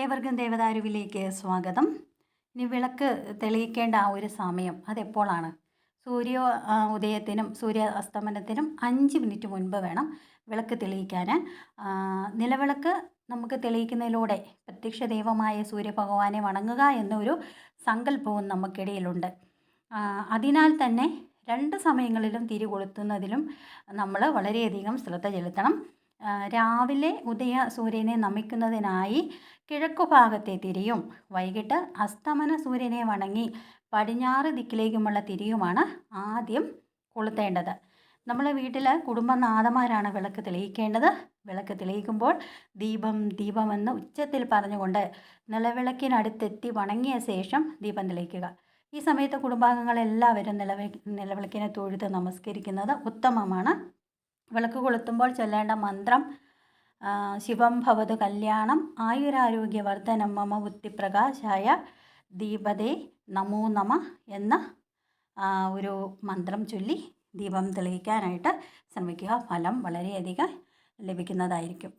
ഏവർക്കും ദേവദാരുവിലേക്ക് സ്വാഗതം. ഇനി വിളക്ക് തെളിയിക്കേണ്ട ആ ഒരു സമയം അതെപ്പോഴാണ്? ഉദയത്തിനും സൂര്യ അസ്തമനത്തിനും 5 മിനിറ്റ് മുൻപ് വേണം വിളക്ക് തെളിയിക്കാൻ. നിലവിളക്ക് നമുക്ക് തെളിയിക്കുന്നതിലൂടെ പ്രത്യക്ഷ ദൈവമായ സൂര്യഭഗവാനെ വണങ്ങുക എന്നൊരു സങ്കല്പവും നമുക്കിടയിലുണ്ട്. അതിനാൽ തന്നെ 2 സമയങ്ങളിലും തിരി കൊളുത്തുന്നതിലും നമ്മൾ വളരെയധികം ശ്രദ്ധ ചെലുത്തണം. രാവിലെ സൂര്യനെ നമിക്കുന്നതിനായി കിഴക്കുഭാഗത്തെ തിരിയും വൈകിട്ട് അസ്തമന സൂര്യനെ വണങ്ങി പടിഞ്ഞാറ് ദിക്കിലേക്കുമുള്ള തിരിയുമാണ് ആദ്യം കൊളുത്തേണ്ടത്. നമ്മളെ വീട്ടിൽ കുടുംബനാഥന്മാരാണ് വിളക്ക് തെളിയിക്കേണ്ടത്. വിളക്ക് തെളിയിക്കുമ്പോൾ ദീപം ദീപമെന്ന് ഉച്ചത്തിൽ പറഞ്ഞുകൊണ്ട് നിലവിളക്കിനടുത്തെത്തി വണങ്ങിയ ശേഷം ദീപം തെളിയിക്കുക. ഈ സമയത്ത് കുടുംബാംഗങ്ങളെല്ലാവരും നിലവിളക്കിനെ തൊഴുത് നമസ്കരിക്കുന്നത് ഉത്തമമാണ്. വിളക്ക് കൊളുത്തുമ്പോൾ ചൊല്ലേണ്ട മന്ത്രം ശിവം ഭവതു കല്യാണം ആയുരാരോഗ്യവർദ്ധനം മമ ബുദ്ധിപ്രകാശായ ദീപതേ നമോ നമ എന്ന ഒരു മന്ത്രം ചൊല്ലി ദീപം തെളിയിക്കാനായിട്ട് ശ്രമിക്കുക. ഫലം വളരെയധികം ലഭിക്കുന്നതായിരിക്കും.